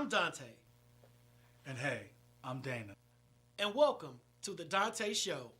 I'm Dante. And hey, I'm Dana. And welcome to the Donta Show.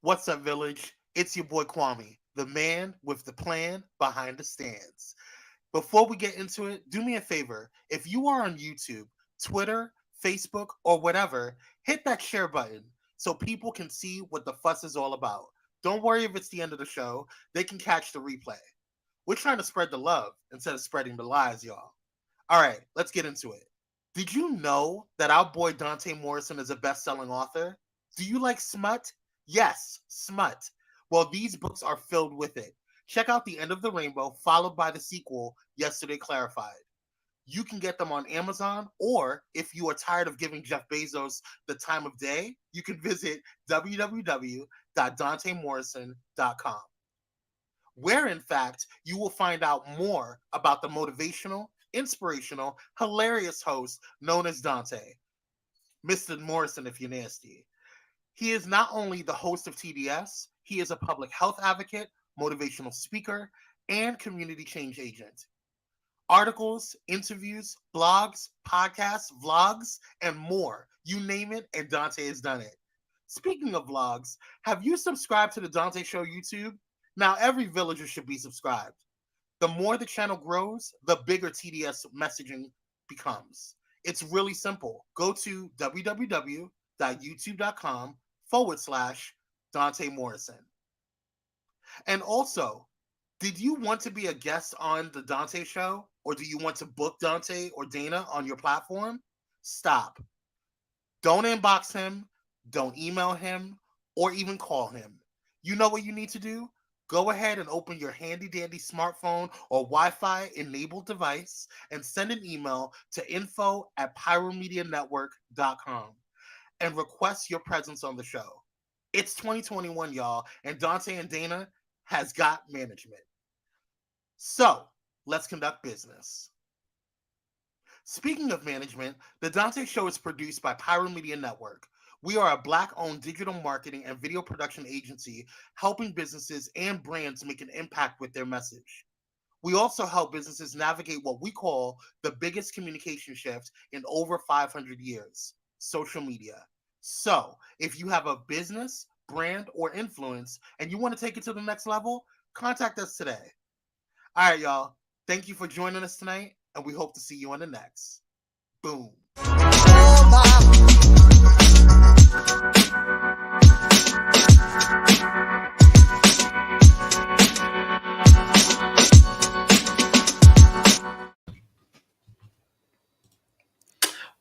What's up, Village? It's your boy Kwame, the man with the plan behind the stands. Before we get into it, do me a favor. If you are on YouTube, Twitter, Facebook, or whatever, hit that share button so people can see what the fuss is all about. Don't worry if it's the end of the show. They can catch the replay. We're trying to spread the love instead of spreading the lies, y'all. All right, let's get into it. Did you know that our boy Dante Morrison is a best-selling author? Do you like smut? Yes, smut. Well, these books are filled with it. Check out The End of the Rainbow, followed by the sequel, Yesterday Clarified. You can get them on Amazon, or if you are tired of giving Jeff Bezos the time of day, you can visit www.dantemorrison.com, where, in fact, you will find out more about the motivational, inspirational, hilarious host known as Dante, Mr. Morrison if you're nasty. He is not only the host of TDS, he is a public health advocate, motivational speaker, and community change agent. Articles, interviews, blogs, podcasts, vlogs, and more. You name it, and Dante has done it. Speaking of vlogs, have you subscribed to the Donta Show YouTube? Now, every villager should be subscribed. The more the channel grows, the bigger TDS messaging becomes. It's really simple. Go to www.youtube.com/Donta Morrison. And also, did you want to be a guest on the Donta Show, or do you want to book Dante or Dana on your platform? Stop. Don't inbox him, don't email him, or even call him. You know what you need to do? Go ahead and open your handy-dandy smartphone or Wi-Fi enabled device and send an email to info@pyromedianetwork.com and request your presence on the show. It's 2021, y'all, and Dante and Dana has got management. So, let's conduct business. Speaking of management, the Donta Show is produced by Pyro Media Network. We are a Black-owned digital marketing and video production agency helping businesses and brands make an impact with their message. We also help businesses navigate what we call the biggest communication shift in over 500 years, social media. So, if you have a business, brand, or influence, and you want to take it to the next level, contact us today. All right, y'all. Thank you for joining us tonight, and we hope to see you on the next. Boom.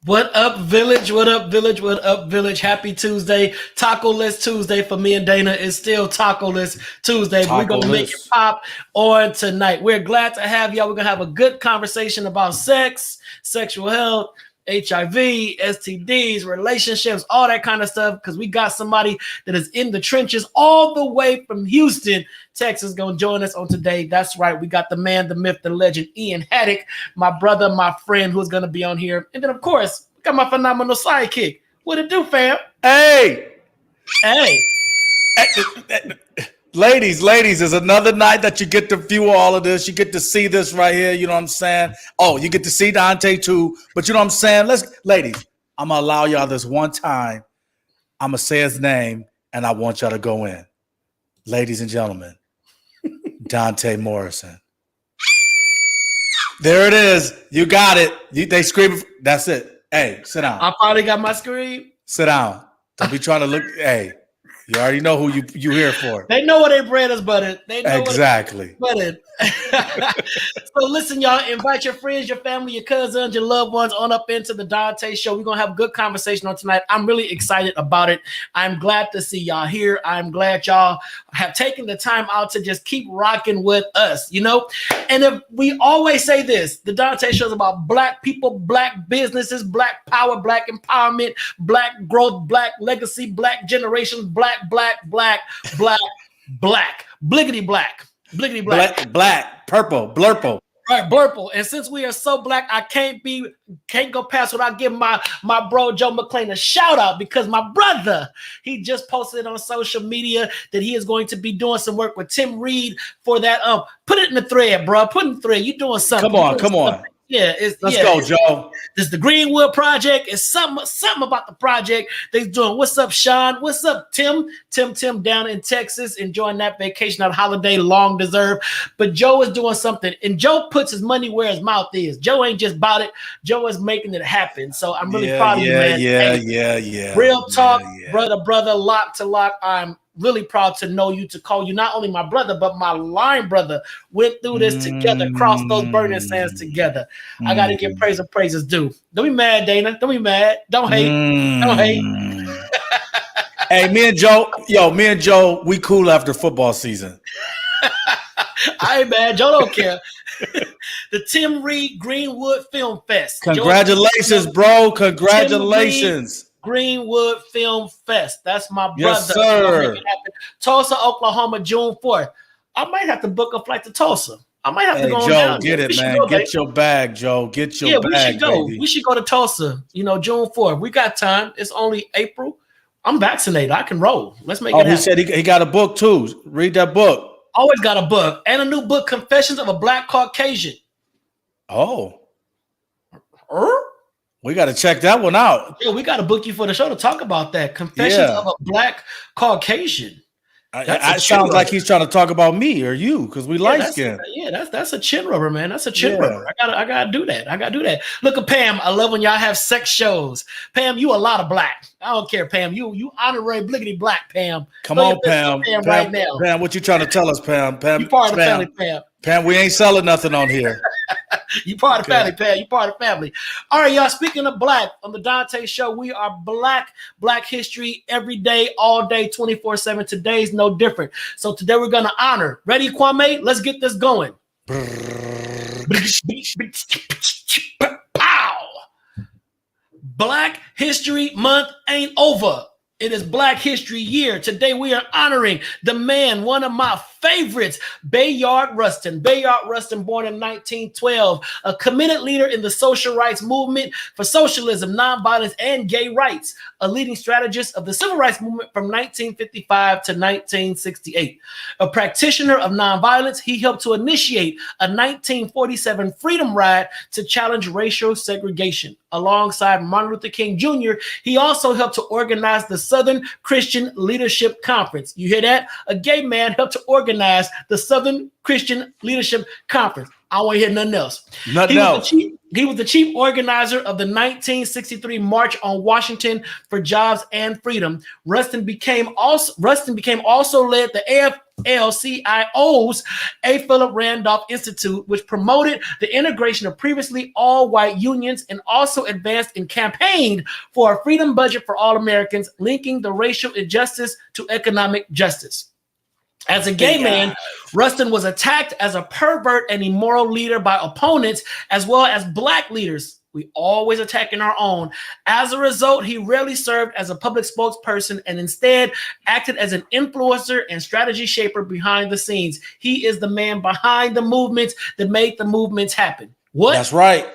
What up, Village? What up, Village? What up, Village? Happy Tuesday. Taco-less Tuesday for me and Dana. It's still Taco-less Tuesday, but we're going to make it pop on tonight. We're glad to have y'all. We're going to have a good conversation about sex, sexual health, HIV, STDs, relationships, all that kind of stuff, because we got somebody that is in the trenches all the way from Houston, Texas, going to join us on today. That's right. We got the man, the myth, the legend, Ian Haddock, my brother, my friend, who's going to be on here. And then, of course, we got my phenomenal sidekick. What it do, fam? Hey! Ladies, it's another night that you get to view all of this. You get to see this right here. You know what I'm saying? Oh, you get to see Dante too. But you know what I'm saying? Ladies, I'm going to allow y'all this one time. I'm going to say his name, and I want y'all to go in. Ladies and gentlemen, Dante Morrison. There it is. You got it. They scream. That's it. Hey, sit down. I finally got my screen. Sit down. Don't be trying to look. Hey. You already know who you here for. They know where they bread is buttered. They know Exactly. Buttered. So listen, y'all, invite your friends, your family, your cousins, your loved ones on up into the Donta Show. We're going to have a good conversation on tonight. I'm really excited about it. I'm glad to see y'all here. I'm glad y'all have taken the time out to just keep rocking with us, you know? And if we always say this, the Donta Show is about black people, black businesses, black power, black empowerment, black growth, black legacy, black generations, black, bliggity black. Bliggity Black, purple, blurple. Right, blurple. And since we are so black, I can't go past without giving my bro Joe McClain a shout out, because my brother, he just posted on social media that he is going to be doing some work with Tim Reed for that. Put it in the thread, bro. Put it in the thread. You're doing something. Come on. Yeah, let's go, Joe. This is the Greenwood Project. It's something about the project they're doing. What's up, Sean? What's up, Tim? Tim down in Texas, enjoying that vacation, that holiday, long deserved. But Joe is doing something, and Joe puts his money where his mouth is. Joe ain't just bought it. Joe is making it happen. So I'm really proud of you, man. Yeah. Real talk, brother, lock to lock. I'm really proud to know you, to call you not only my brother, but my line brother. Went through this together, crossed those burning sands together. I got to give praise and praises due. Don't be mad, Dana. Don't be mad. Don't hate. Don't hate. Hey, me and Joe, we cool after football season. I ain't mad. Joe don't care. The Tim Reed Greenwood Film Fest. Congratulations, bro. Congratulations. Greenwood Film Fest. That's my brother. Yes, sir. Tulsa, Oklahoma, June 4th. I might have to book a flight to Tulsa. I might have to go Joe, down. Get it, man. Get your bag, Joe. Get your bag. We should go. Baby. We should go to Tulsa, June 4th. We got time. It's only April. I'm vaccinated. I can roll. Let's make it happen. He said he got a book too. Read that book. Always got a book. And a new book, Confessions of a Black Caucasian. Oh. We got to check that one out. Yeah, we got to book you for the show to talk about that. Confessions of a Black Caucasian. It sounds like he's trying to talk about me or you, because we light skin. Yeah, that's a chin rubber, man. That's a chin rubber. I gotta do that. Look at Pam. I love when y'all have sex shows. Pam, you a lot of black. I don't care, Pam. You honorary bliggity black, Pam. Come on, Pam. Right now. Pam, what you trying to tell us, Pam? Pam, you part of the family, Pam. Pam, we ain't selling nothing on here. You part of the family, Pam. You part of the family. All right, y'all. Speaking of black, on the Donta Show, we are black history every day, all day, 24/7. Today's no different. So today we're gonna honor. Ready, Kwame? Let's get this going. Pow! Black History Month ain't over. It is Black History Year. Today we are honoring the man, one of my favorites, Bayard Rustin. Bayard Rustin, born in 1912, a committed leader in the social rights movement for socialism, nonviolence, and gay rights, a leading strategist of the civil rights movement from 1955 to 1968. A practitioner of nonviolence, he helped to initiate a 1947 freedom ride to challenge racial segregation. Alongside Martin Luther King Jr., he also helped to organize the Southern Christian Leadership Conference. You hear that? A gay man helped to organize the Southern Christian Leadership Conference. I don't want to hear nothing else. He was the chief organizer of the 1963 March on Washington for Jobs and Freedom. Rustin became also led the AFL-CIO's A. Philip Randolph Institute, which promoted the integration of previously all-white unions and also advanced and campaigned for a freedom budget for all Americans, linking the racial injustice to economic justice. As a gay man, Rustin was attacked as a pervert and immoral leader by opponents, as well as black leaders. We always attacking our own. As a result, he rarely served as a public spokesperson and instead acted as an influencer and strategy shaper behind the scenes. He is the man behind the movements that made the movements happen. What? That's right.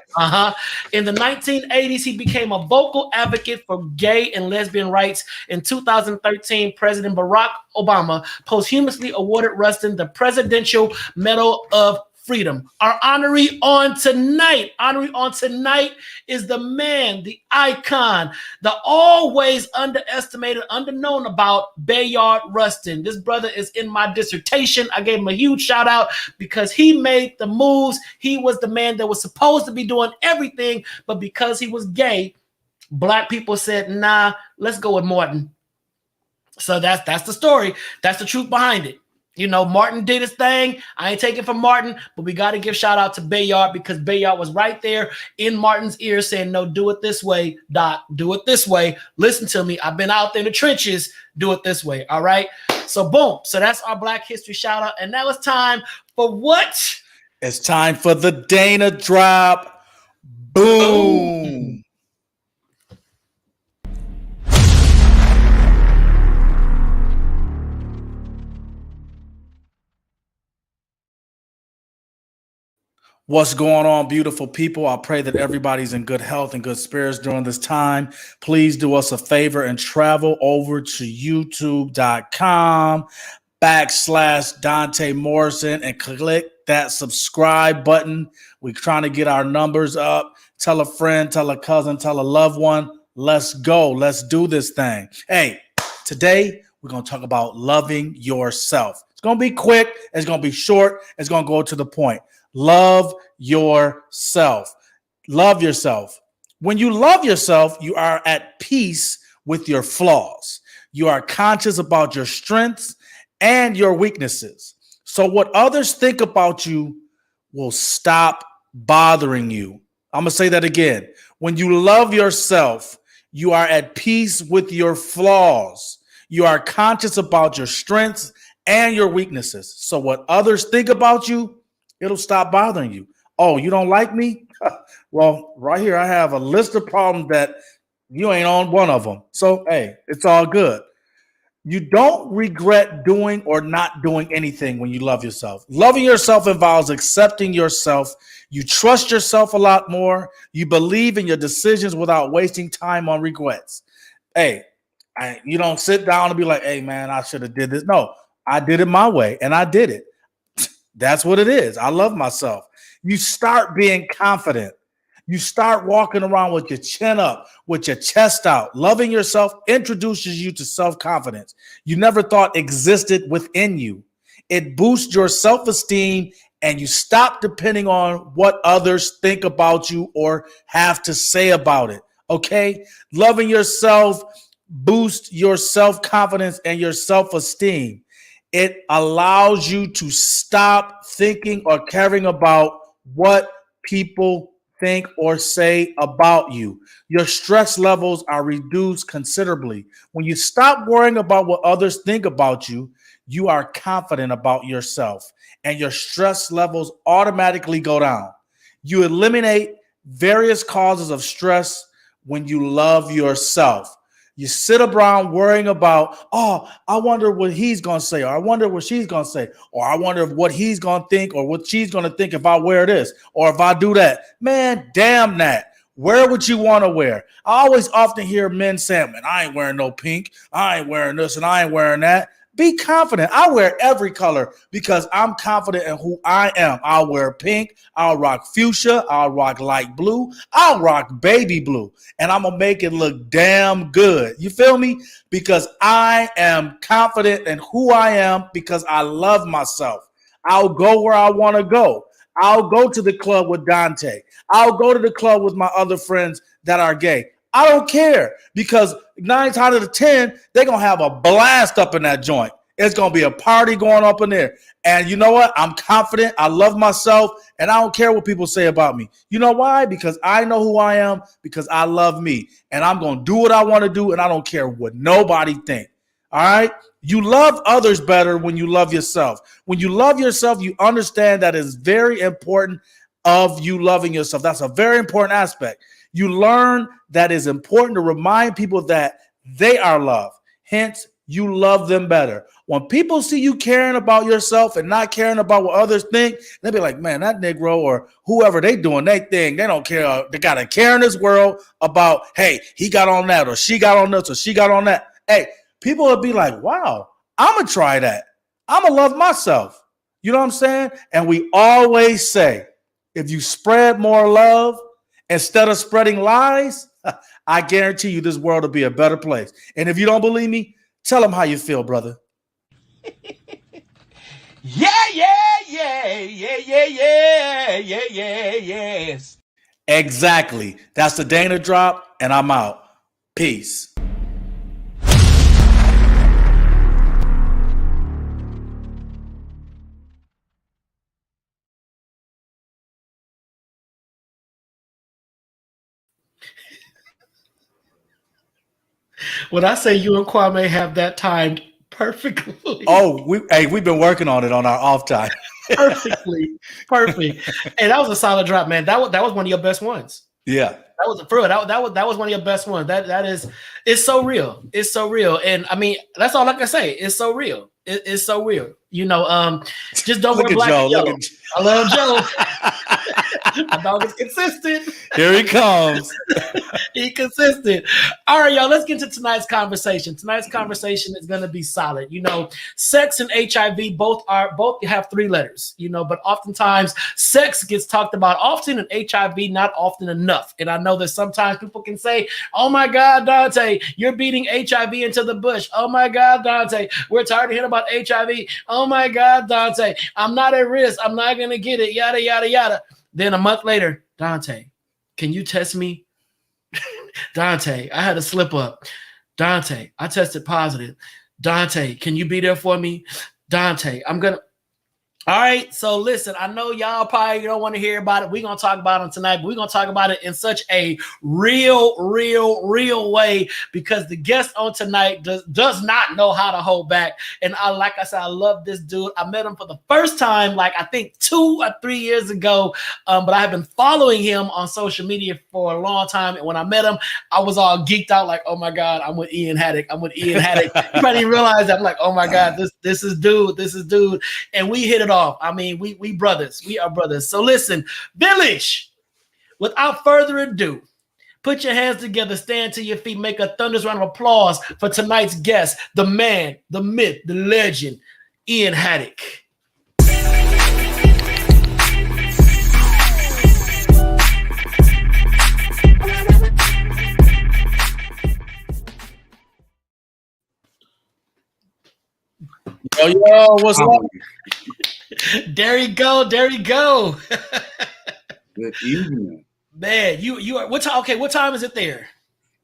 In the 1980s, he became a vocal advocate for gay and lesbian rights. In 2013, President Barack Obama posthumously awarded Rustin the Presidential Medal of Freedom. Our honoree on tonight is the man, the icon, the always underestimated, underknown about Bayard Rustin. This brother is in my dissertation. I gave him a huge shout out because he made the moves. He was the man that was supposed to be doing everything, but because he was gay, black people said, nah, let's go with Martin. So that's the story. That's the truth behind it. You know, Martin did his thing. I ain't taking from Martin, but we got to give shout out to Bayard, because Bayard was right there in Martin's ear saying, no, do it this way, Doc. Do it this way. Listen to me. I've been out there in the trenches. Do it this way. All right. So boom. So that's our Black History shout out. And now it's time for what? It's time for the Dana drop. Boom. What's going on, beautiful people? I pray that everybody's in good health and good spirits during this time. Please do us a favor and travel over to youtube.com/Donta Morrison and click that subscribe button. We're trying to get our numbers up. Tell a friend, tell a cousin, tell a loved one. Let's go. Let's do this thing. Hey, today we're going to talk about loving yourself. It's going to be quick. It's going to be short. It's going to go to the point. Love yourself. Love yourself. When you love yourself, you are at peace with your flaws. You are conscious about your strengths and your weaknesses. So what others think about you will stop bothering you. I'm going to say that again. When you love yourself, you are at peace with your flaws. You are conscious about your strengths and your weaknesses. So what others think about you, it'll stop bothering you. Oh, you don't like me? Well, right here, I have a list of problems that you ain't on one of them. So, hey, it's all good. You don't regret doing or not doing anything when you love yourself. Loving yourself involves accepting yourself. You trust yourself a lot more. You believe in your decisions without wasting time on regrets. Hey, you don't sit down and be like, hey, man, I should have did this. No, I did it my way, and I did it. That's what it is. I love myself. You start being confident. You start walking around with your chin up, with your chest out. Loving yourself introduces you to self-confidence you never thought existed within you. It boosts your self-esteem, and you stop depending on what others think about you or have to say about it. Okay? Loving yourself boosts your self-confidence and your self-esteem. It allows you to stop thinking or caring about what people think or say about you. Your stress levels are reduced considerably. When you stop worrying about what others think about you, you are confident about yourself, and your stress levels automatically go down. You eliminate various causes of stress when you love yourself. You sit around worrying about, oh, I wonder what he's going to say, or I wonder what she's going to say, or I wonder what he's going to think, or what she's going to think if I wear this, or if I do that. Man, damn that. Wear what you want to wear. I always often hear men saying, man, I ain't wearing no pink. I ain't wearing this and I ain't wearing that. Be confident. I wear every color because I'm confident in who I am. I'll wear pink. I'll rock fuchsia. I'll rock light blue. I'll rock baby blue. And I'm going to make it look damn good. You feel me? Because I am confident in who I am because I love myself. I'll go where I want to go. I'll go to the club with Donta. I'll go to the club with my other friends that are gay. I don't care because 9 times out of 10, they're going to have a blast up in that joint. It's going to be a party going up in there. And you know what? I'm confident. I love myself, and I don't care what people say about me. You know why? Because I know who I am, because I love me. And I'm going to do what I want to do, and I don't care what nobody thinks. All right? You love others better when you love yourself. When you love yourself, you understand that it's very important of you loving yourself. That's a very important aspect. You learn that it's important to remind people that they are loved. Hence, you love them better. When people see you caring about yourself and not caring about what others think, they'll be like, man, that Negro or whoever, they doing their thing. They don't care. They got to care in this world about, hey, he got on that or she got on this or she got on that. Hey, people will be like, wow, I'm going to try that. I'm going to love myself. You know what I'm saying? And we always say, if you spread more love, instead of spreading lies, I guarantee you this world will be a better place. And if you don't believe me, tell them how you feel, brother. Yes. Exactly. That's the Dana drop, and I'm out. Peace. When I say you and Kwame have that timed perfectly. Oh, we've been working on it on our off time. Perfectly. Perfect. And that was a solid drop, man. That was one of your best ones. Yeah. That was for real. That was one of your best ones. That is, it's so real. It's so real. And I mean, that's all I can say. It's so real. It's so real. You know, just don't wear black and yellow. I love Joe. My dog is consistent. Here he comes. He consistent. All right, y'all. Let's get to tonight's conversation. Tonight's conversation is going to be solid. You know, sex and HIV both have 3 letters. You know, but oftentimes sex gets talked about often, and HIV not often enough. And I know that sometimes people can say, "Oh my God, Dante, you're beating HIV into the bush. Oh my God, Dante, we're tired of hearing about HIV. Oh my God, Dante, I'm not at risk. I'm not going to get it. Yada yada yada." Then a month later, Dante, can you test me? Dante, I had a slip up. Dante, I tested positive. Dante, can you be there for me? Dante, I'm going to. All right, so listen, I know y'all probably don't want to hear about it. We're going to talk about it tonight, but we're going to talk about it in such a real way because the guest on tonight does not know how to hold back. And like I said, I love this dude. I met him for the first time, like I think 2 or 3 years ago, but I have been following him on social media for a long time. And when I met him, I was all geeked out like, oh my God, I'm with Ian Haddock. You might even realize that. I'm like, oh my God, this is dude. And we hit it off. I mean, we brothers. We are brothers. So listen, Village, without further ado, put your hands together, stand to your feet, make a thunderous round of applause for tonight's guest, the man, the myth, the legend, Ian Haddock. Yo, what's up? There you go. Good evening. Man, you are what time? Okay, what time is it there?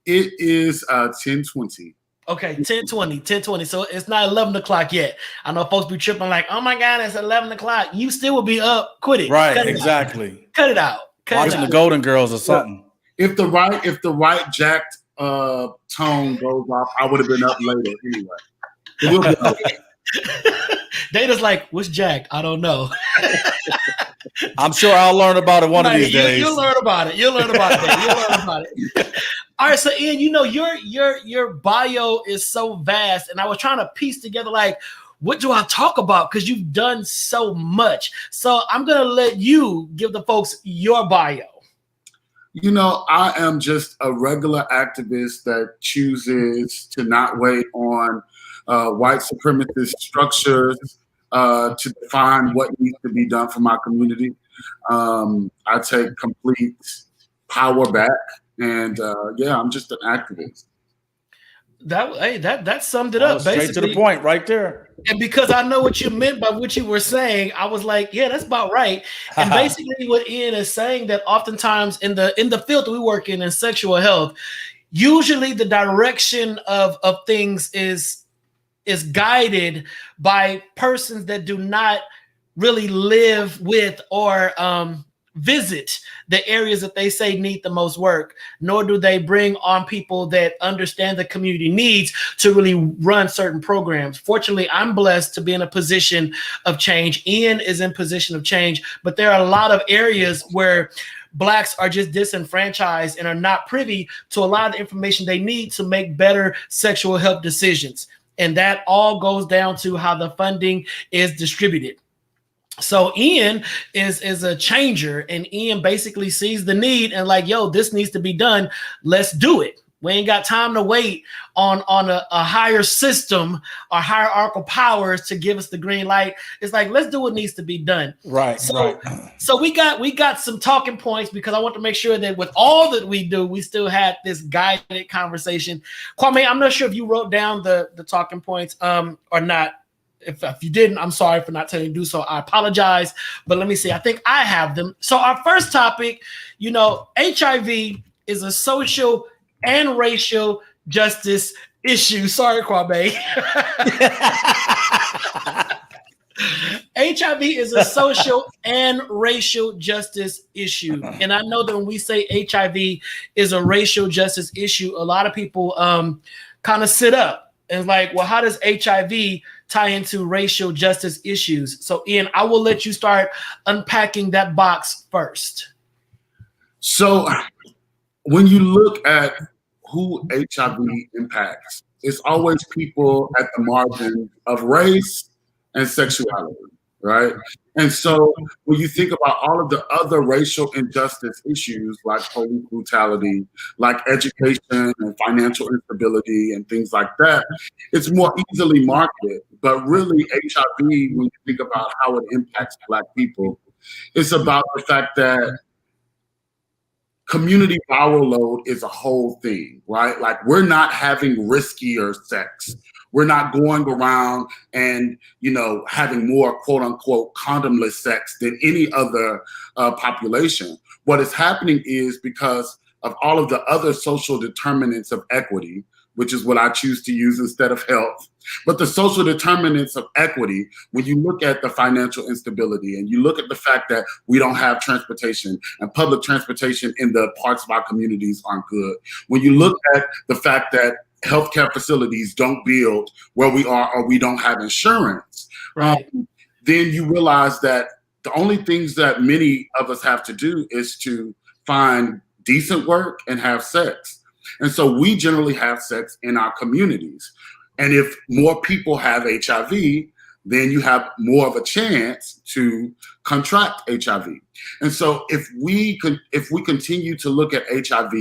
It is 10:20. Okay, 10:20. So it's not 11 o'clock yet. I know folks be tripping like, oh my God, it's 11 o'clock. You still will be up. Quit it. Right, exactly. Cut it out. Watching the Golden Girls or something. If the right jacked tone goes off, I would have been up later anyway. We'll be up. Data's like, what's jacked? I don't know. I'm sure I'll learn about it one of these days. You'll learn about it. All right, so Ian, you know your bio is so vast, and I was trying to piece together like, what do I talk about? Because you've done so much. So I'm gonna let you give the folks your bio. You know, I am just a regular activist that chooses to not wait on white supremacist structures to define what needs to be done for my community. I take complete power back, and I'm just an activist. That summed it up. Straight to the point, right there. And because I know what you meant by what you were saying, I was like, yeah, that's about right. And basically, what Ian is saying that oftentimes in the field that we work in sexual health, usually the direction of things is guided by persons that do not really live with or visit the areas that they say need the most work, nor do they bring on people that understand the community needs to really run certain programs. Fortunately, I'm blessed to be in a position of change. Ian is in position of change, but there are a lot of areas where Blacks are just disenfranchised and are not privy to a lot of the information they need to make better sexual health decisions. And that all goes down to how the funding is distributed. So Ian is a changer, and Ian basically sees the need and like, yo, this needs to be done. Let's do it. We ain't got time to wait on a higher system or hierarchical powers to give us the green light. It's like, let's do what needs to be done. Right. So we got some talking points because I want to make sure that with all that we do, we still had this guided conversation. Kwame, I'm not sure if you wrote down the talking points or not. If you didn't, I'm sorry for not telling you to do so. I apologize. But let me see. I think I have them. So our first topic, you know, HIV is a social and racial justice issue. Sorry, Kwame. HIV is a social and racial justice issue. And I know that when we say HIV is a racial justice issue, a lot of people kind of sit up and like, well, how does HIV tie into racial justice issues? So, Ian, I will let you start unpacking that box first. So when you look at who HIV impacts, it's always people at the margin of race and sexuality, right? And so when you think about all of the other racial injustice issues like police brutality, like education and financial instability and things like that, it's more easily marketed. But really HIV, when you think about how it impacts Black people, it's about the fact that community viral load is a whole thing, right? Like we're not having riskier sex. We're not going around and, having more quote unquote condomless sex than any other population. What is happening is because of all of the other social determinants of equity, which is what I choose to use instead of health. But the social determinants of equity, when you look at the financial instability and you look at the fact that we don't have transportation and public transportation in the parts of our communities aren't good, when you look at the fact that healthcare facilities don't build where we are or we don't have insurance, right? Then you realize that the only things that many of us have to do is to find decent work and have sex. And so we generally have sex in our communities. And if more people have HIV, then you have more of a chance to contract HIV. And so if we continue to look at HIV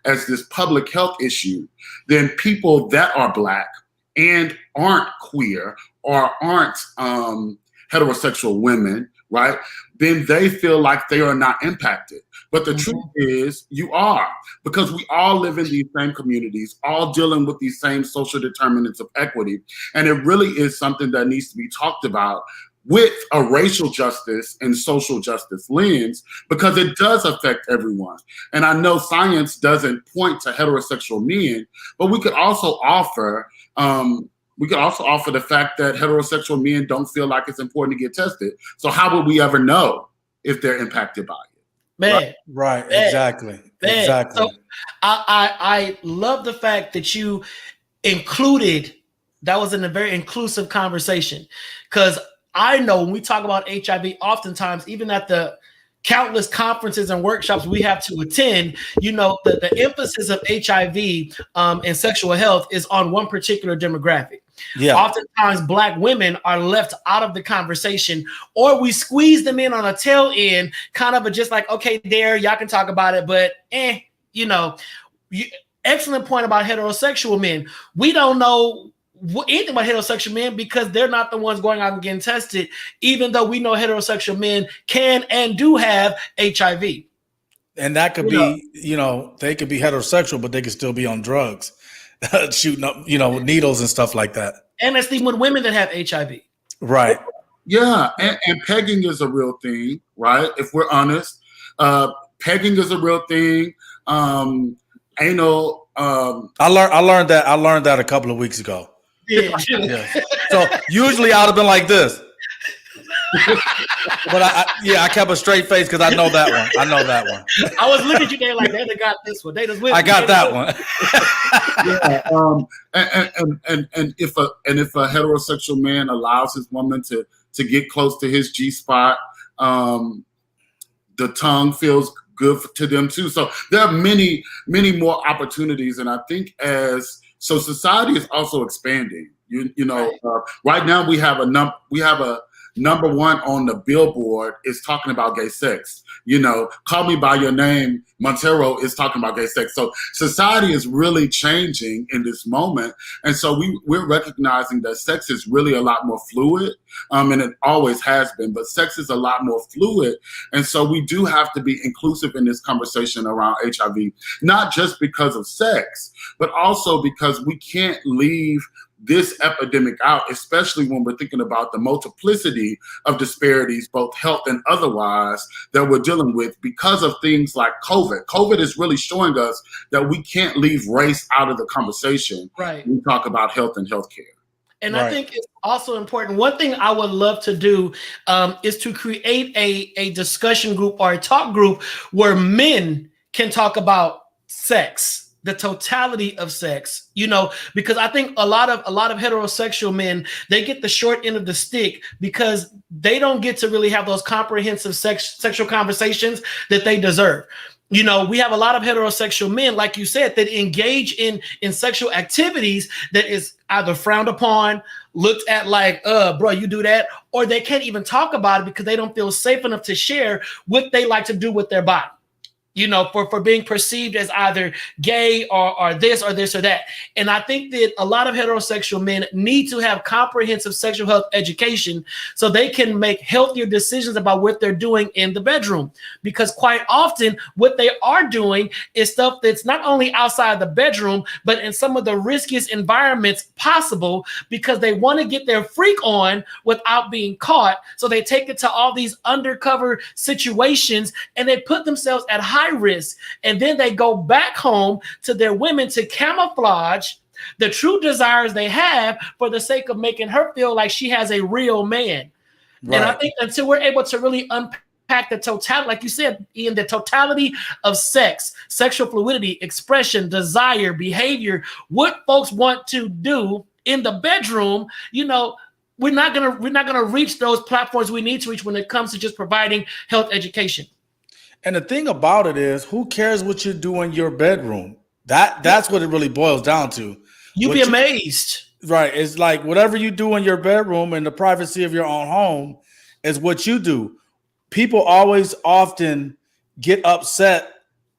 as this public health issue, then people that are Black and aren't queer or aren't heterosexual women, right, then they feel like they are not impacted. But the truth is you are, because we all live in these same communities, all dealing with these same social determinants of equity. And it really is something that needs to be talked about with a racial justice and social justice lens, because it does affect everyone. And I know science doesn't point to heterosexual men, but we could also offer the fact that heterosexual men don't feel like it's important to get tested. So how would we ever know if they're impacted by it? Man, right. Exactly. So I love the fact that you included, that was in a very inclusive conversation, because I know when we talk about HIV, oftentimes, even at the countless conferences and workshops we have to attend, the emphasis of HIV and sexual health is on one particular demographic. Yeah. Oftentimes Black women are left out of the conversation, or we squeeze them in on a tail end, kind of just like, okay, there, y'all can talk about it, but excellent point about heterosexual men. We don't know anything about heterosexual men because they're not the ones going out and getting tested, even though we know heterosexual men can and do have HIV. And that could be, they could be heterosexual, but they could still be on drugs. Shooting up, needles and stuff like that. And that's even with women that have HIV. Right. Yeah. And pegging is a real thing, right? If we're honest, pegging is a real thing. Anal. I learned that a couple of weeks ago. Yeah. So usually I'd have been like this. But I kept a straight face because I know that one. I was looking at you there like, they got this one. They just with I got that one. And if a heterosexual man allows his woman to get close to his G-spot, the tongue feels good to them too. So there are many, many more opportunities, and I think society is also expanding. Right now we have a number one on the Billboard is talking about gay sex. Call Me By Your Name, Montero is talking about gay sex. So society is really changing in this moment. And so we're recognizing that sex is really a lot more fluid, and it always has been, but sex is a lot more fluid. And so we do have to be inclusive in this conversation around HIV, not just because of sex, but also because we can't leave this epidemic out, especially when we're thinking about the multiplicity of disparities, both health and otherwise, that we're dealing with because of things like COVID. COVID is really showing us that we can't leave race out of the conversation when we talk about health and healthcare. And I think it's also important. One thing I would love to do is to create a discussion group or a talk group where men can talk about sex the totality of sex, you know, because I think a lot of heterosexual men, they get the short end of the stick because they don't get to really have those comprehensive sexual conversations that they deserve. You know, we have a lot of heterosexual men, like you said, that engage in sexual activities that is either frowned upon, looked at like, bro, you do that, or they can't even talk about it because they don't feel safe enough to share what they like to do with their body. You know, for being perceived as either gay or this or that. And I think that a lot of heterosexual men need to have comprehensive sexual health education so they can make healthier decisions about what they're doing in the bedroom. Because quite often what they are doing is stuff that's not only outside the bedroom, but in some of the riskiest environments possible because they want to get their freak on without being caught. So they take it to all these undercover situations and they put themselves at high risk, and then they go back home to their women to camouflage the true desires they have for the sake of making her feel like she has a real man. Right. And I think until we're able to really unpack the totality, like you said, Ian, the totality of sex, sexual fluidity, expression, desire, behavior, what folks want to do in the bedroom, you know, we're not gonna reach those platforms we need to reach when it comes to just providing health education. And the thing about it is, who cares what you do in your bedroom? That's what it really boils down to. You'd be amazed. Right. It's like whatever you do in your bedroom in the privacy of your own home is what you do. People always often get upset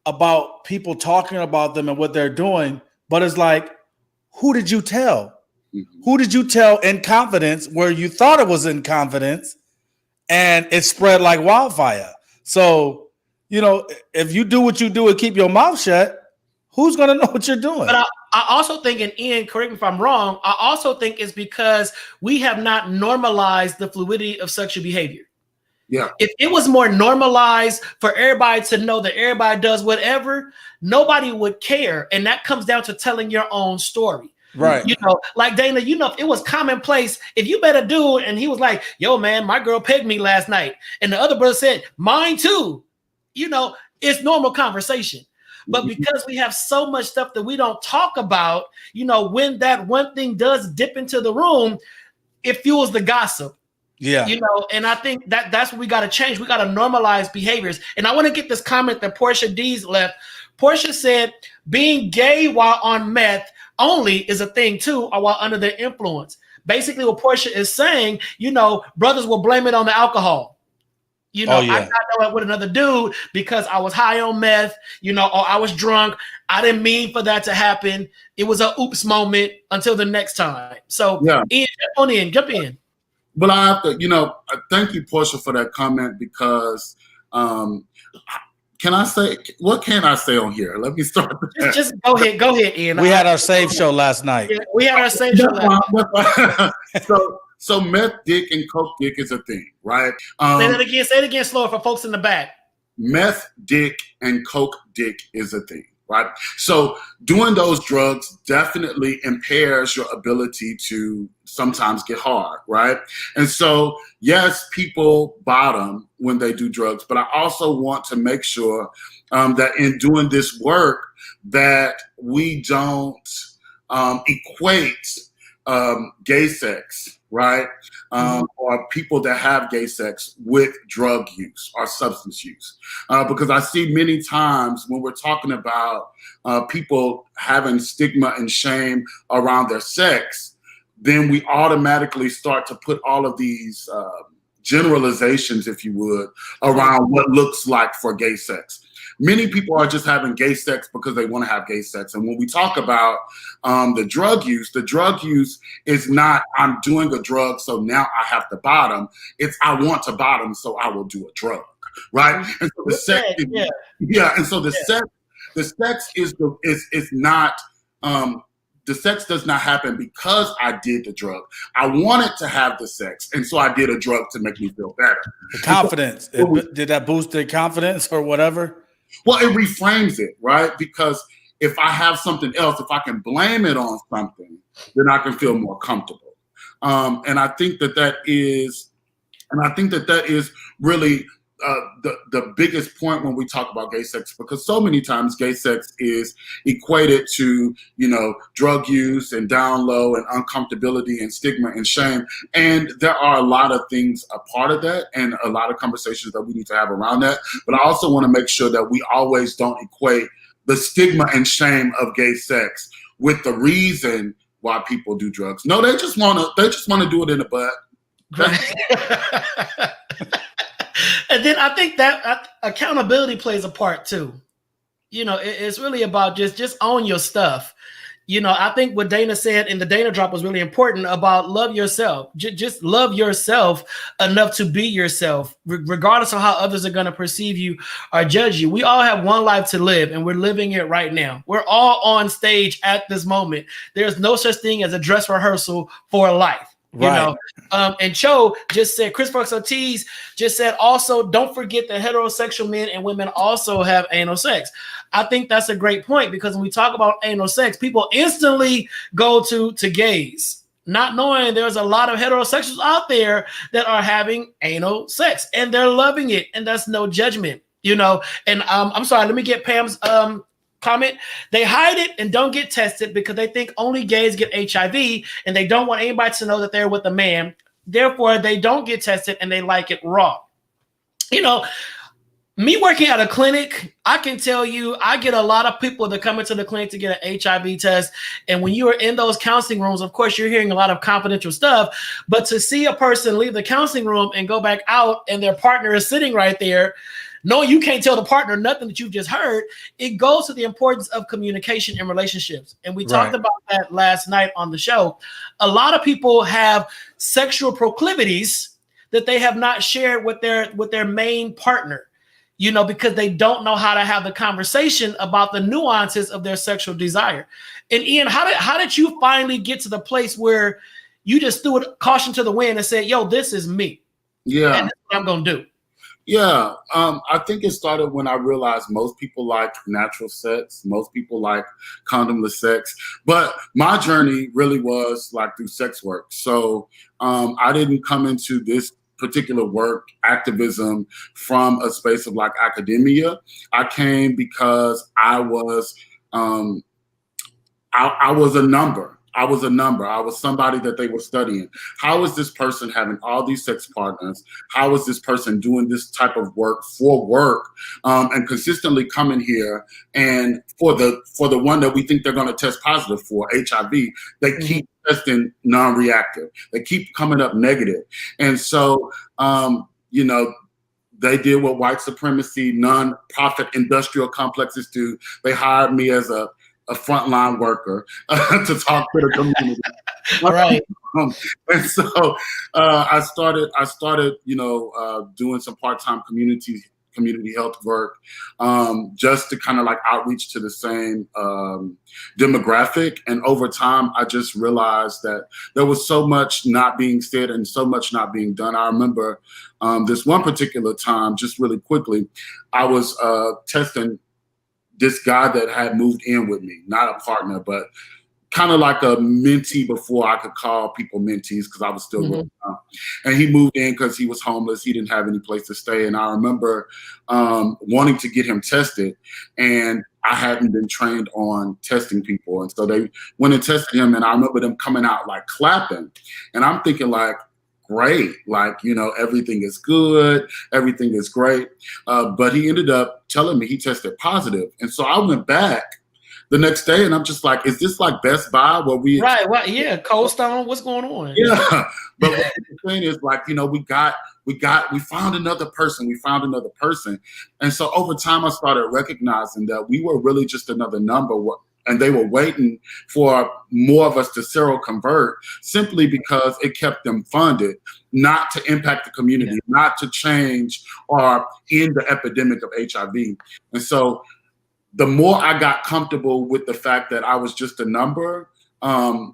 about people talking about them and what they're doing. But it's like, who did you tell? Mm-hmm. Who did you tell in confidence where you thought it was in confidence and it spread like wildfire? So, you know, if you do what you do and keep your mouth shut, who's going to know what you're doing? But I also think, and Ian, correct me if I'm wrong, I also think it's because we have not normalized the fluidity of sexual behavior. Yeah. If it was more normalized for everybody to know that everybody does whatever, nobody would care. And that comes down to telling your own story. Right. You know, like Dana, you know, if it was commonplace, if you met a dude and he was like, yo, man, my girl pegged me last night. And the other brother said, mine too. You know, it's normal conversation. But because we have so much stuff that we don't talk about, you know, when that one thing does dip into the room, it fuels the gossip. Yeah. You know, and I think that's what we got to change. We got to normalize behaviors. And I want to get this comment that Portia D's left. Portia said, being gay while on meth only is a thing too, or while under the influence. Basically, what Portia is saying, you know, brothers will blame it on the alcohol. You know, I got out with another dude because I was high on meth, you know, or I was drunk. I didn't mean for that to happen. It was a oops moment until the next time. So, yeah. Ian, jump in. But I have to, you know, thank you, Portia, for that comment because what can I say on here? Let me start with that. Just go ahead, Ian. We had our save show last night. Yeah, we had our save show last night. So meth dick and coke dick is a thing, right? Say it again slower for folks in the back. Meth dick and coke dick is a thing, right? So doing those drugs definitely impairs your ability to sometimes get hard, right? And so, yes, people bottom when they do drugs, but I also want to make sure that in doing this work that we don't equate gay sex, right? Or people that have gay sex with drug use or substance use. Because I see many times when we're talking about people having stigma and shame around their sex, then we automatically start to put all of these generalizations, if you would, around what looks like for gay sex. Many people are just having gay sex because they want to have gay sex. And when we talk about the drug use is not, I'm doing a drug, so now I have to bottom. It's, I want to bottom, so I will do a drug, right? And so the sex, and so the sex is not, the sex does not happen because I did the drug. I wanted to have the sex, and so I did a drug to make me feel better. The confidence, did that boost their confidence or whatever? Well, it reframes it, right? Because if I have something else, if I can blame it on something, then I can feel more comfortable. And I think that is really the biggest point when we talk about gay sex, because so many times gay sex is equated to, drug use and down low and uncomfortability and stigma and shame. And there are a lot of things a part of that and a lot of conversations that we need to have around that. But I also want to make sure that we always don't equate the stigma and shame of gay sex with the reason why people do drugs. No, they just want to do it in the butt. Right. And then I think that accountability plays a part too. It's really about just own your stuff. I think what Dana said in the Dana drop was really important about love yourself. Just love yourself enough to be yourself, regardless of how others are going to perceive you or judge you. We all have one life to live, and we're living it right now. We're all on stage at this moment. There's no such thing as a dress rehearsal for life. Right. And Cho just said, Chris Brooks Ortiz just said, also, don't forget that heterosexual men and women also have anal sex. I think that's a great point, because when we talk about anal sex, people instantly go to gays, not knowing there's a lot of heterosexuals out there that are having anal sex and they're loving it. And that's no judgment, and I'm sorry, let me get Pam's comment. They hide it and don't get tested because they think only gays get HIV and they don't want anybody to know that they're with a man. Therefore, they don't get tested and they like it raw. Me working at a clinic, I can tell you, I get a lot of people that come into the clinic to get an HIV test. And when you are in those counseling rooms, of course, you're hearing a lot of confidential stuff. But to see a person leave the counseling room and go back out and their partner is sitting right there, knowing you can't tell the partner nothing that you've just heard, it goes to the importance of communication in relationships. And we talked about that last night on the show. A lot of people have sexual proclivities that they have not shared with their main partner, because they don't know how to have the conversation about the nuances of their sexual desire. And Ian, how did you finally get to the place where you just threw caution to the wind and said, yo, this is me. Yeah. And this is what I'm going to do. Yeah, I think it started when I realized most people like natural sex. Most people like condomless sex. But my journey really was like through sex work. So I didn't come into this particular work, activism, from a space of like academia. I came because I was I was a number. I was a number. I was somebody that they were studying. How is this person having all these sex partners? How is this person doing this type of work for work, and consistently coming here? And for the one that we think they're going to test positive for, HIV, they keep testing non-reactive. They keep coming up negative. And so, they did what white supremacy, non-profit industrial complexes do. They hired me as a frontline worker to talk to the community. Right. And so I started, doing some part-time community health work, just to kind of like outreach to the same demographic. And over time, I just realized that there was so much not being said and so much not being done. I remember this one particular time, just really quickly, I was testing this guy that had moved in with me, not a partner, but kind of like a mentee before I could call people mentees, because I was still growing up. And he moved in because he was homeless. He didn't have any place to stay. And I remember wanting to get him tested, and I hadn't been trained on testing people. And so they went and tested him, and I remember them coming out like clapping. And I'm thinking like, great, like, everything is good, everything is great. But he ended up telling me he tested positive. And so I went back the next day and I'm just like, is this like Best Buy where we— Right, well, yeah, Cold Stone, what's going on? Yeah. But what the thing is, like, we found another person. And so over time I started recognizing that we were really just another number. And they were waiting for more of us to seroconvert simply because it kept them funded, not to impact the community, not to change or end the epidemic of HIV. And so the more I got comfortable with the fact that I was just a number, the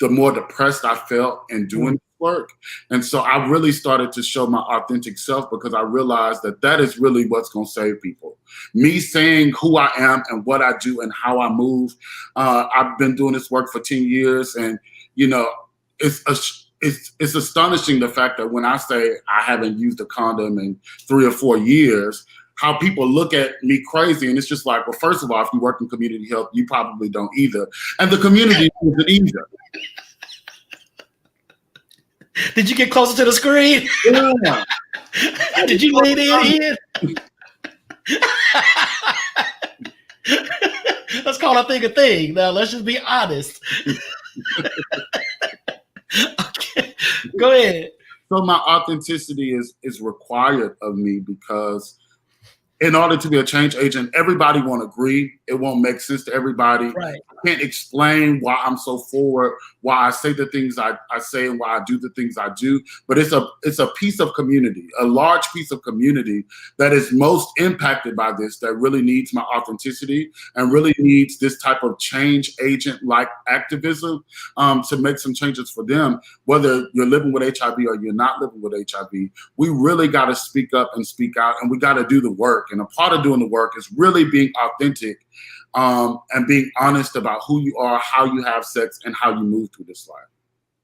more depressed I felt in doing work. And so I really started to show my authentic self, because I realized that is really what's going to save people. Me saying who I am and what I do and how I move. I've been doing this work for 10 years, and, it's astonishing the fact that when I say I haven't used a condom in 3 or 4 years, how people look at me crazy. And it's just like, well, first of all, if you work in community health, you probably don't either. And the community isn't either. Did you get closer to the screen? Yeah. Did you lean in? Let's call a thing. Now, let's just be honest. Okay, go ahead. So my authenticity is required of me because in order to be a change agent, everybody won't agree. It won't make sense to everybody. Right. I can't explain why I'm so forward, why I say the things I say and why I do the things I do. But it's a piece of community, a large piece of community that is most impacted by this, that really needs my authenticity and really needs this type of change agent-like activism to make some changes for them. Whether you're living with HIV or you're not living with HIV, we really got to speak up and speak out, and we got to do the work. And a part of doing the work is really being authentic and being honest about who you are, how you have sex, and how you move through this life.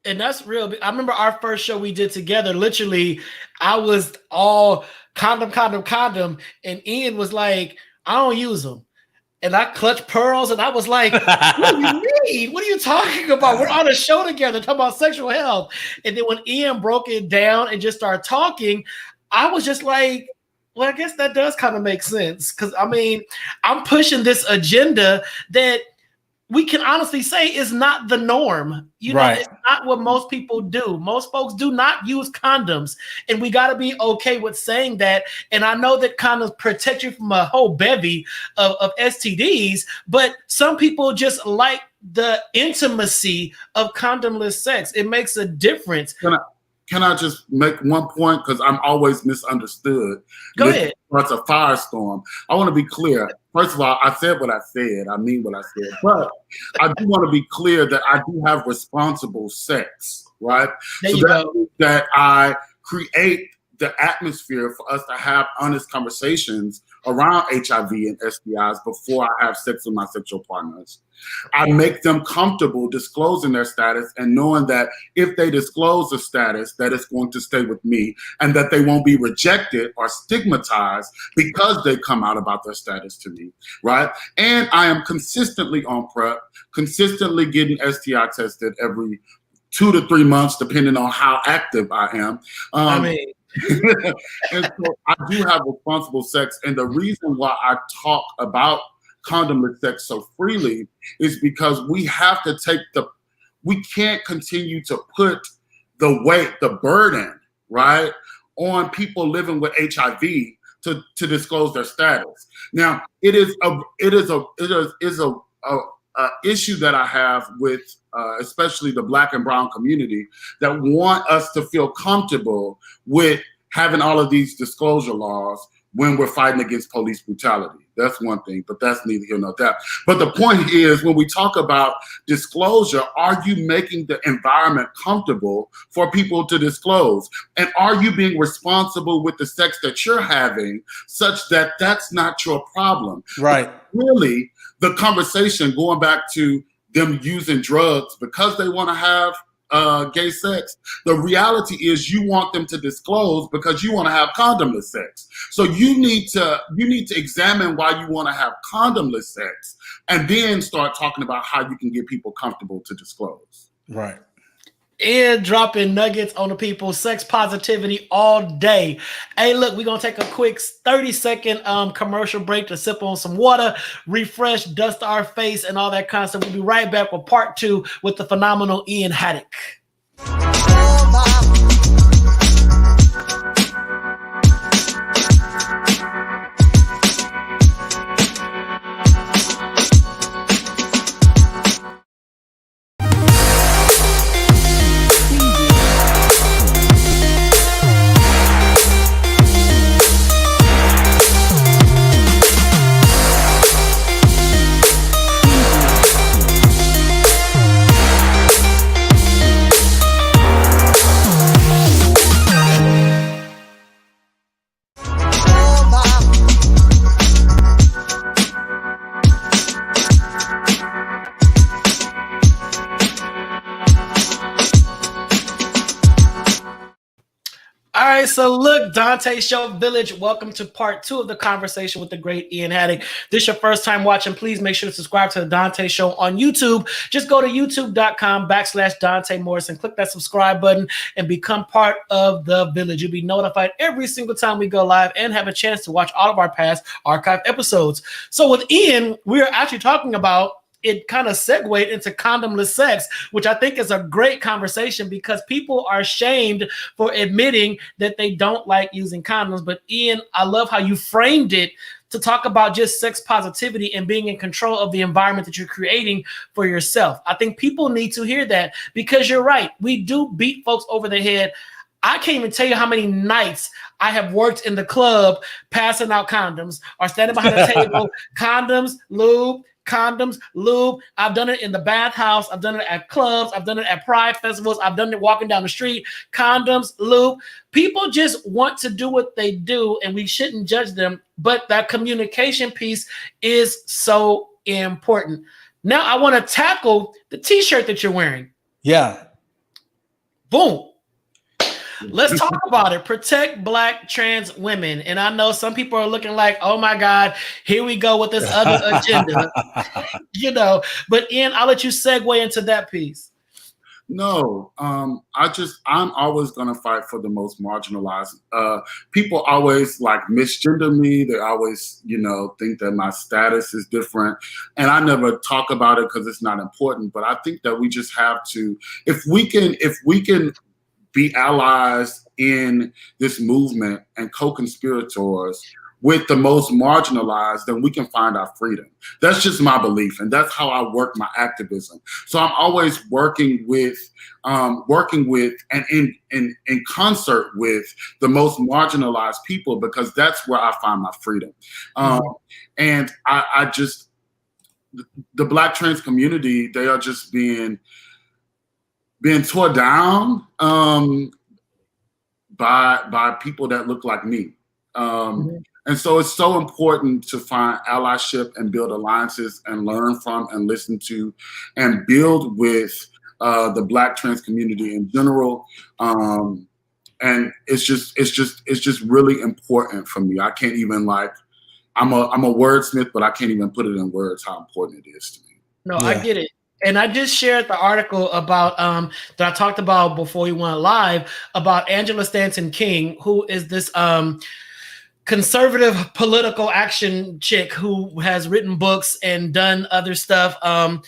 And that's real. I remember our first show we did together. Literally, I was all condom. And Ian was like, I don't use them. And I clutched pearls and I was like, what do you mean? What are you talking about? We're on a show together talking about sexual health. And then when Ian broke it down and just started talking, I was just like, well, I guess that does kind of make sense. Because, I mean, I'm pushing this agenda that we can honestly say is not the norm. You know, Right. It's not what most people do. Most folks do not use condoms. And we got to be okay with saying that. And I know that condoms protect you from a whole bevy of STDs, but some people just like the intimacy of condomless sex. It makes a difference. Can I just make one point? Because I'm always misunderstood. Go ahead. It's a firestorm. I want to be clear. First of all, I said what I said. I mean what I said. But I do want to be clear that I do have responsible sex, right? There so you that go. means that I create the atmosphere for us to have honest conversations around HIV and STIs before I have sex with my sexual partners. I make them comfortable disclosing their status and knowing that if they disclose the status, that it's going to stay with me and that they won't be rejected or stigmatized because they come out about their status to me, right? And I am consistently on PrEP, consistently getting STI tested every 2 to 3 months, depending on how active I am. And so I do have responsible sex. And the reason why I talk about condomless sex so freely is because we have to we can't continue to put the weight, the burden, right, on people living with HIV to disclose their status. Now, it is a issue that I have with especially the Black and brown community that want us to feel comfortable with having all of these disclosure laws when we're fighting against police brutality. That's one thing, but that's neither here nor there. But the point is, when we talk about disclosure, are you making the environment comfortable for people to disclose? And are you being responsible with the sex that you're having such that that's not your problem? Right. Really, the conversation going back to them using drugs because they want to have gay sex, the reality is you want them to disclose because you want to have condomless sex. So you need to examine why you want to have condomless sex and then start talking about how you can get people comfortable to disclose. Right. And dropping nuggets on the people, sex positivity all day. Hey, look, we're going to take a quick 30-second commercial break to sip on some water, refresh, dust our face, and all that kind of stuff. We'll be right back with part 2 with the phenomenal Ian Haddock. So look, Donta Show Village, welcome to part 2 of the conversation with the great Ian Haddock. This is your first time watching, please make sure to subscribe to the Donta Show on YouTube. Just go to youtube.com/Donta Morrison, click that subscribe button and become part of the village. You'll be notified every single time we go live and have a chance to watch all of our past archive episodes. So with Ian, we are actually talking about, it kind of segued into condomless sex, which I think is a great conversation because people are shamed for admitting that they don't like using condoms. But Ian, I love how you framed it to talk about just sex positivity and being in control of the environment that you're creating for yourself. I think people need to hear that because you're right. We do beat folks over the head. I can't even tell you how many nights I have worked in the club passing out condoms or standing behind a table, condoms, lube, condoms, lube. I've done it in the bathhouse. I've done it at clubs. I've done it at pride festivals. I've done it walking down the street. Condoms, lube. People just want to do what they do, and we shouldn't judge them. But that communication piece is so important. Now I want to tackle the t-shirt that you're wearing. Yeah. Boom. Let's talk about it. Protect Black trans women. And I know some people are looking like, oh my God, here we go with this other agenda. But Ian, I'll let you segue into that piece. No, I'm always going to fight for the most marginalized. People always like misgender me. They always, think that my status is different. And I never talk about it because it's not important. But I think that we just have to, if we can be allies in this movement and co-conspirators with the most marginalized, then we can find our freedom. That's just my belief, and that's how I work my activism. So I'm always working with and in concert with the most marginalized people because that's where I find my freedom. And I just, the Black trans community, they are just being tore down by people that look like me. And so it's so important to find allyship and build alliances and learn from and listen to and build with the Black trans community in general. And it's just really important for me. I can't even I'm a wordsmith, but I can't even put it in words how important it is to me. No, yeah. I get it. And I just shared the article about that I talked about before we went live about Angela Stanton King, who is this conservative political action chick who has written books and done other stuff. And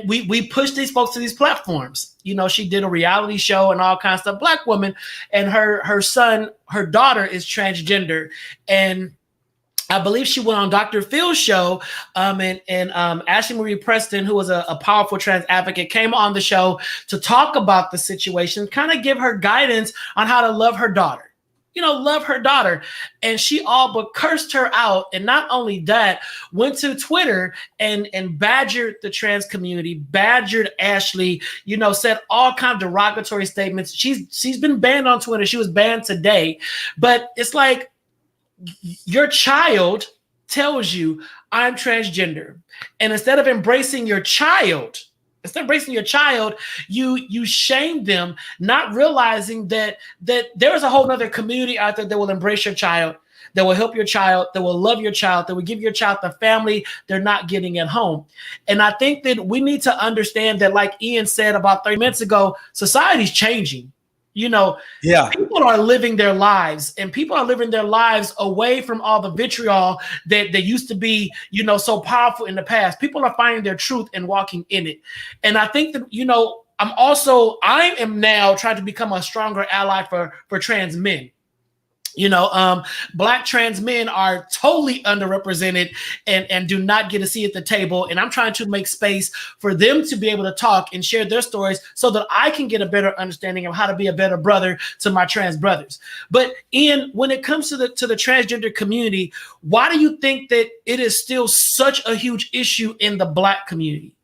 we push these folks to these platforms. She did a reality show and all kinds of stuff. Black woman, and her daughter is transgender, and I believe she went on Dr. Phil's show, and Ashley Marie Preston, who was a powerful trans advocate, came on the show to talk about the situation, kind of give her guidance on how to love her daughter. Love her daughter. And she all but cursed her out. And not only that, went to Twitter and badgered the trans community, badgered Ashley, said all kinds of derogatory statements. She's been banned on Twitter. She was banned today. But it's like, your child tells you I'm transgender, and instead of embracing your child, you shame them, not realizing that there is a whole other community out there that will embrace your child, that will help your child, that will love your child, that will give your child the family they're not getting at home. And I think that we need to understand that, like Ian said about 30 minutes ago, society's changing. People are living their lives, and people are living their lives away from all the vitriol that used to be, so powerful in the past. People are finding their truth and walking in it. And I think that, I am now trying to become a stronger ally for trans men. Black trans men are totally underrepresented and do not get a seat at the table. And I'm trying to make space for them to be able to talk and share their stories so that I can get a better understanding of how to be a better brother to my trans brothers. But Ian, when it comes to the transgender community, why do you think that it is still such a huge issue in the Black community?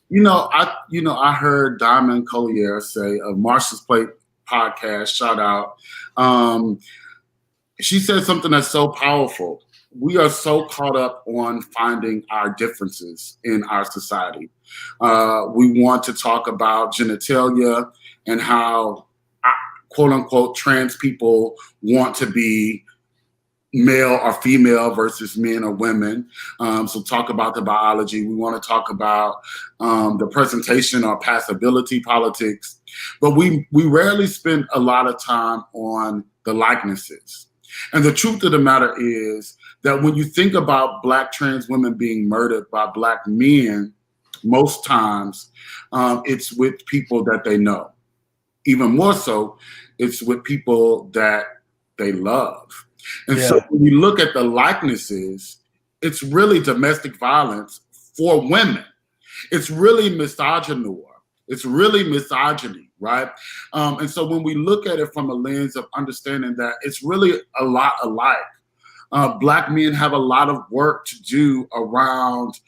I heard Diamond Collier say of Marsha's Plate podcast, shout out. She said something that's so powerful. We are so caught up on finding our differences in our society. We want to talk about genitalia and how quote unquote trans people want to be male or female versus men or women. So talk about the biology. We want to talk about the presentation or passability politics, but we rarely spend a lot of time on the likenesses. And the truth of the matter is that when you think about Black trans women being murdered by Black men, most times it's with people that they know. Even more so, it's with people that they love. And so when you look at the likenesses, it's really domestic violence for women. It's really misogynoir. It's really misogyny, right? And so when we look at it from a lens of understanding that it's really a lot alike, Black men have a lot of work to do around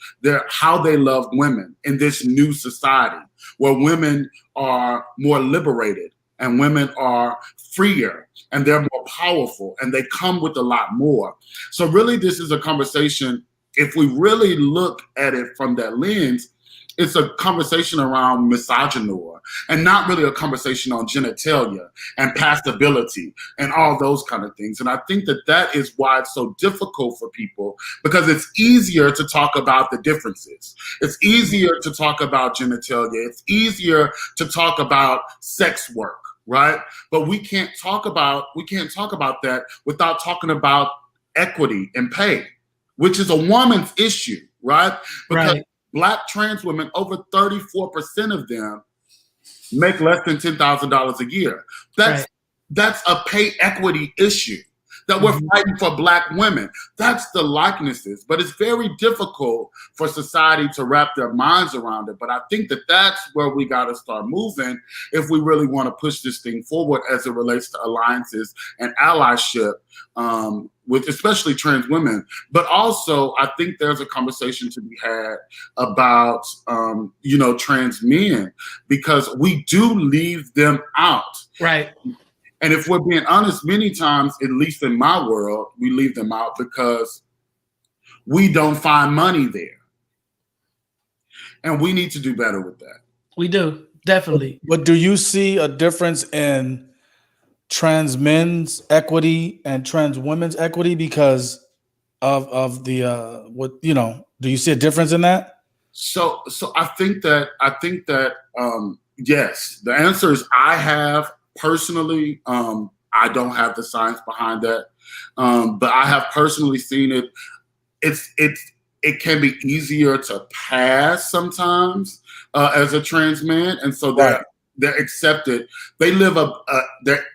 how they love women in this new society where women are more liberated and women are freer and they're more powerful and they come with a lot more. So really this is a conversation, if we really look at it from that lens, it's a conversation around misogynoir and not really a conversation on genitalia and passability and all those kind of things. And I think that is why it's so difficult for people, because it's easier to talk about the differences. It's easier to talk about genitalia. It's easier to talk about sex work, right? But we can't talk about that without talking about equity and pay, which is a woman's issue, right? Because Black trans women, over 34% of them make less than $10,000 a year. That's a pay equity issue that we're fighting for Black women. That's the likenesses, but it's very difficult for society to wrap their minds around it. But I think that's where we got to start moving if we really want to push this thing forward as it relates to alliances and allyship with especially trans women. But also, I think there's a conversation to be had about, trans men, because we do leave them out. Right. And if we're being honest, many times, at least in my world, we leave them out because we don't find money there. And we need to do better with that. We do, definitely. But do you see a difference in trans men's equity and trans women's equity because of the do you see a difference in that? So I think that yes. The answer is I have. Personally, I don't have the science behind that, but I have personally seen it. It can be easier to pass sometimes as a trans man, and so they're accepted. They live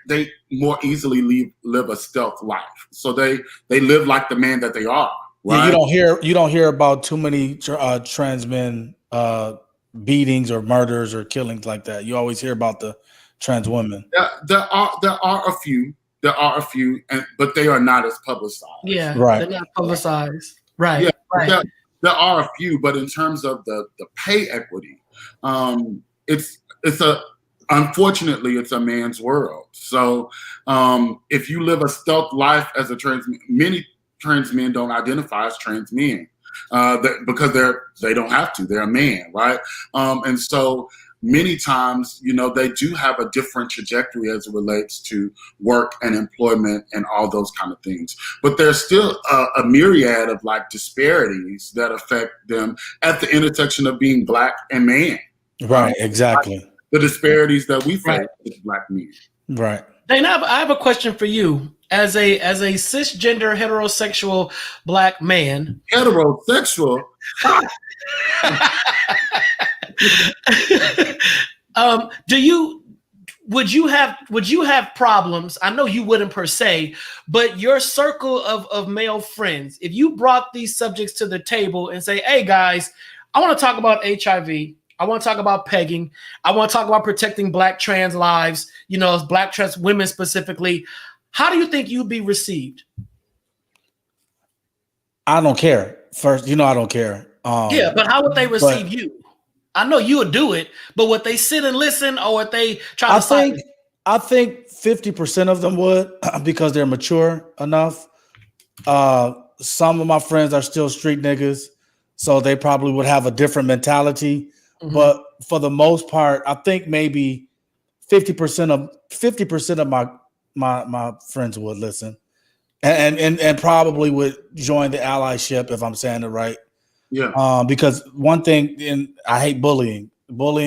they more easily live a stealth life, so they live like the man that they are. Right? Yeah, you don't hear about too many trans men beatings or murders or killings like that. You always hear about the trans women. There are a few, but they are not as publicized. Yeah, right. They're not publicized. Right. Yeah, right. There are a few, but in terms of the pay equity, unfortunately it's a man's world. So if you live a stealth life as a trans, many trans men don't identify as trans men because they don't have to. They're a man, right? And so many times, they do have a different trajectory as it relates to work and employment and all those kind of things. But there's still a myriad of disparities that affect them at the intersection of being Black and man. Right, exactly. The disparities that we face as Black men. Right. Dana, I have a question for you. As a cisgender heterosexual Black man. Heterosexual? Would you have problems? I know you wouldn't per se, but your circle of male friends, if you brought these subjects to the table and say, hey guys, I want to talk about HIV, I want to talk about pegging, I want to talk about protecting Black trans lives, Black trans women specifically, how do you think you'd be received? I don't care. First, I don't care. But how would they receive you? I know you would do it, but would they sit and listen, or would they try to? I think 50% of them would, because they're mature enough. Some of my friends are still street niggas, so they probably would have a different mentality. Mm-hmm. But for the most part, I think maybe 50% of my friends would listen, and probably would join the allyship if I'm saying it right. Yeah. Because one thing, and I hate bullying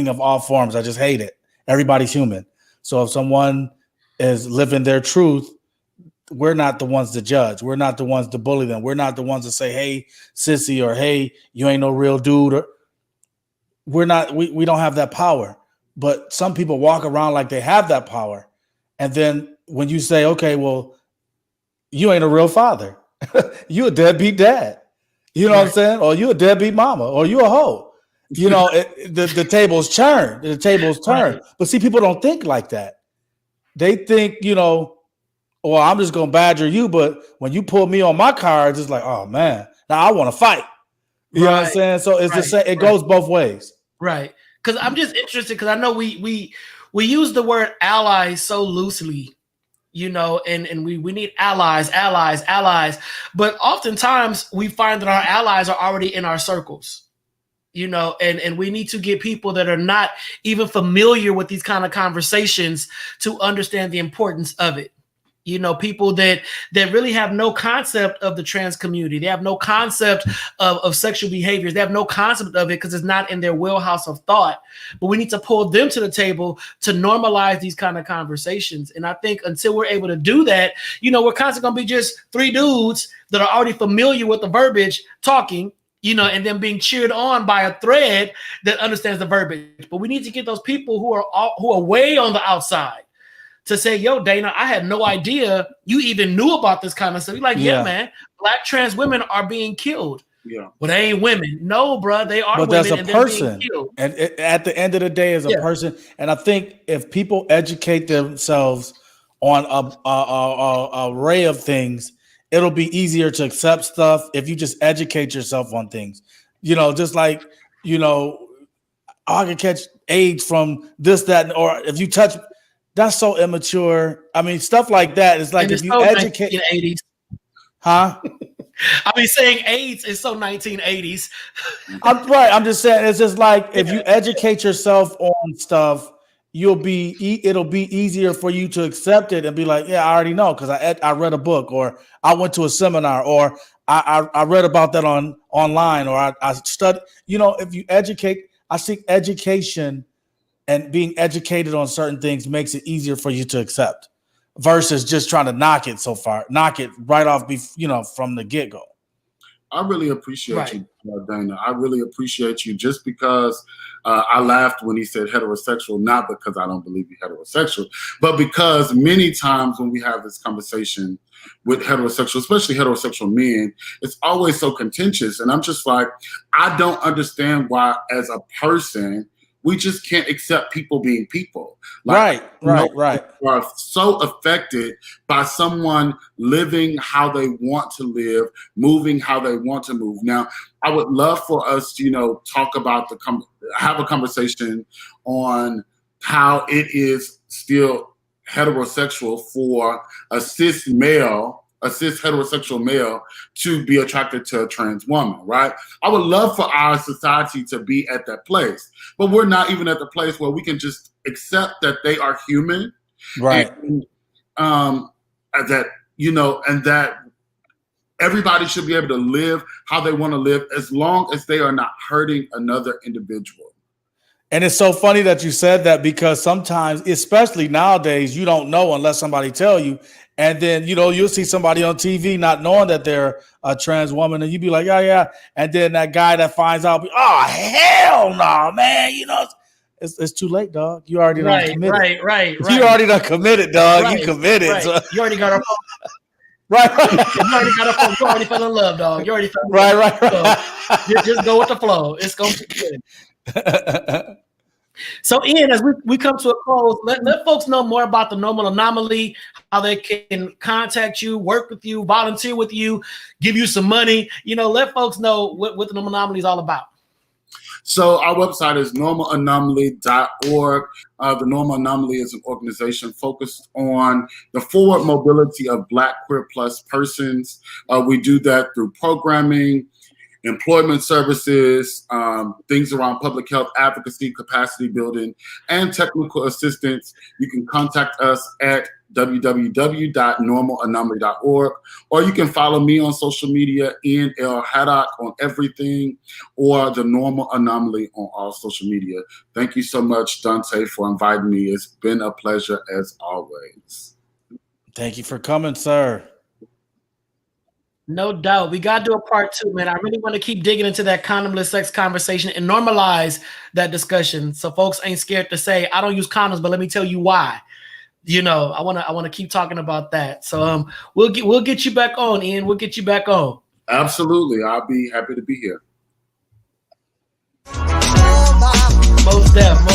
of all forms. I just hate it. Everybody's human. So if someone is living their truth, we're not the ones to judge. We're not the ones to bully them. We're not the ones to say, hey, sissy, or hey, you ain't no real dude. Or we don't have that power. But some people walk around like they have that power. And then when you say, okay, well, you ain't a real father. You a deadbeat dad. You know what I'm saying? Or you a deadbeat mama, or you a hoe. You know, the tables turn. The tables turn. Right. But see, people don't think like that. They think, well, I'm just gonna badger you. But when you pull me on my cards, it's like, oh man, now I want to fight. You know what I'm saying? So it's the same. It goes both ways. Right. Because I'm just interested because I know we use the word allies so loosely. And we need allies. But oftentimes we find that our allies are already in our circles, and we need to get people that are not even familiar with these kind of conversations to understand the importance of it. People that really have no concept of the trans community. They have no concept of sexual behaviors. They have no concept of it because it's not in their wheelhouse of thought. But we need to pull them to the table to normalize these kind of conversations. And I think until we're able to do that, we're constantly going to be just three dudes that are already familiar with the verbiage talking, and then being cheered on by a thread that understands the verbiage. But we need to get those people who are way on the outside to say, yo, Dana, I had no idea you even knew about this kind of stuff. You're like, yeah, man, Black trans women are being killed. Yeah. But they ain't women. No, bro, they are women. But that's a person. And at the end of the day, is a person. And I think if people educate themselves on a array of things, it'll be easier to accept stuff if you just educate yourself on things. Just like, I can catch AIDS from this, that, or if you touch. That's so immature. I mean, stuff like that is like if you educate. 1980s. Huh? I mean, saying AIDS is so 1980s. I'm right. I'm just saying it's just like if you educate yourself on stuff, it'll be easier for you to accept it and be like, yeah, I already know because I read a book or I went to a seminar or I read about that online or I studied. If you educate, I think education. And being educated on certain things makes it easier for you to accept versus just trying to knock it right off, from the get-go. I really appreciate you, Dana. I really appreciate you just because I laughed when he said heterosexual, not because I don't believe he's heterosexual, but because many times when we have this conversation with heterosexual, especially heterosexual men, it's always so contentious. And I'm just like, I don't understand why as a person, we just can't accept people being people. Right. We are so affected by someone living how they want to live, moving how they want to move. Now, I would love for us to, talk about have a conversation on how it is still heterosexual for a cis heterosexual male to be attracted to a trans woman, right? I would love for our society to be at that place, but we're not even at the place where we can just accept that they are human, right? And that everybody should be able to live how they want to live as long as they are not hurting another individual. And it's so funny that you said that because sometimes, especially nowadays, you don't know unless somebody tell you. And then, you'll see somebody on TV not knowing that they're a trans woman and you be like, yeah. And then that guy that finds out, oh, hell no, man. It's too late, dog. You already done committed. Right. You already done committed, dog. Right, you committed. Right. So. You already got a phone. Right. You already got a phone. You already fell in love, dog. You already fell in love. Right. Just go with the flow. It's going to be good. So, Ian, as we come to a close, let folks know more about the Normal Anomaly, how they can contact you, work with you, volunteer with you, give you some money. Let folks know what the Normal Anomaly is all about. So our website is normalanomaly.org. The Normal Anomaly is an organization focused on the forward mobility of Black queer plus persons. We do that through programming, employment services, things around public health advocacy, capacity building, and technical assistance, you can contact us at www.normalanomaly.org, or you can follow me on social media, Haddock on everything, or The Normal Anomaly on all social media. Thank you so much, Donta, for inviting me. It's been a pleasure as always. Thank you for coming, sir. No doubt. We got to do a part 2, man. I really want to keep digging into that condomless sex conversation and normalize that discussion so folks ain't scared to say, I don't use condoms, but let me tell you why. You know, I want to keep talking about that. So we'll get you back on, Ian. We'll get you back on. Absolutely. I'll be happy to be here. Most definitely.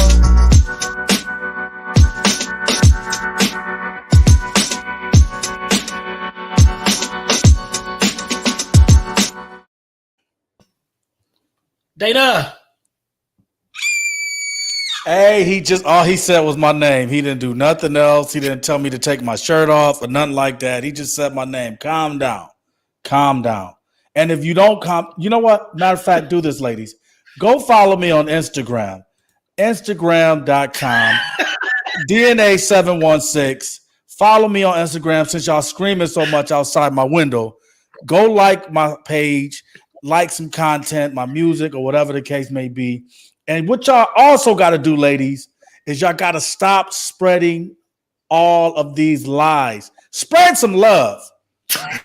Dana. Hey, all he said was my name. He didn't do nothing else. He didn't tell me to take my shirt off or nothing like that. He just said my name. Calm down. Calm down. And if you don't you know what? Matter of fact, do this, ladies. Go follow me on Instagram. Instagram.com. DNA716. Follow me on Instagram since y'all screaming so much outside my window. Go like my page, like some content, my music, or whatever the case may be. And what y'all also got to do, ladies, is y'all got to stop spreading all of these lies. Spread some love. That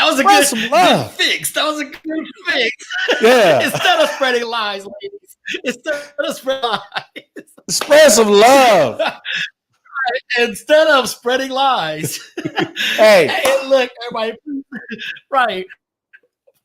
was a good fix. That was a good fix. Yeah. Instead of spreading lies, ladies. Instead of spreading lies. Spread some love. Instead of spreading lies. Hey, look, everybody. Right.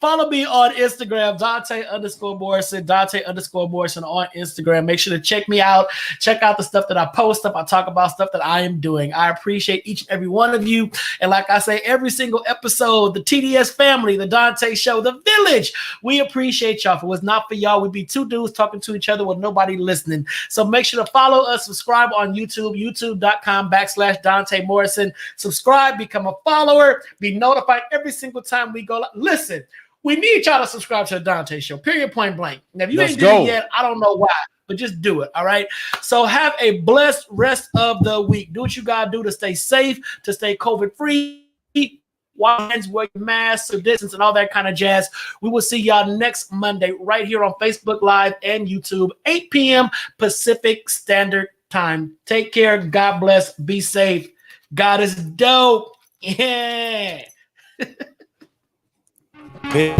Follow me on Instagram, Donta_Morrison, Donta_Morrison on Instagram. Make sure to check me out. Check out the stuff that I post up. I talk about stuff that I am doing. I appreciate each and every one of you. And like I say, every single episode, the TDS family, the Donta Show, the village, we appreciate y'all. If it was not for y'all, we'd be two dudes talking to each other with nobody listening. So make sure to follow us, subscribe on YouTube, youtube.com/Donta Morrison. Subscribe, become a follower, be notified every single time we go. Listen. We need y'all to subscribe to the Donta Show, period, point blank. Now, if you ain't done it yet, I don't know why, but just do it, all right? So have a blessed rest of the week. Do what you got to do to stay safe, to stay COVID-free. Wash hands, wear your mask, social distance, and all that kind of jazz. We will see y'all next Monday right here on Facebook Live and YouTube, 8 p.m. Pacific Standard Time. Take care. God bless. Be safe. God is dope. Yeah. Peace.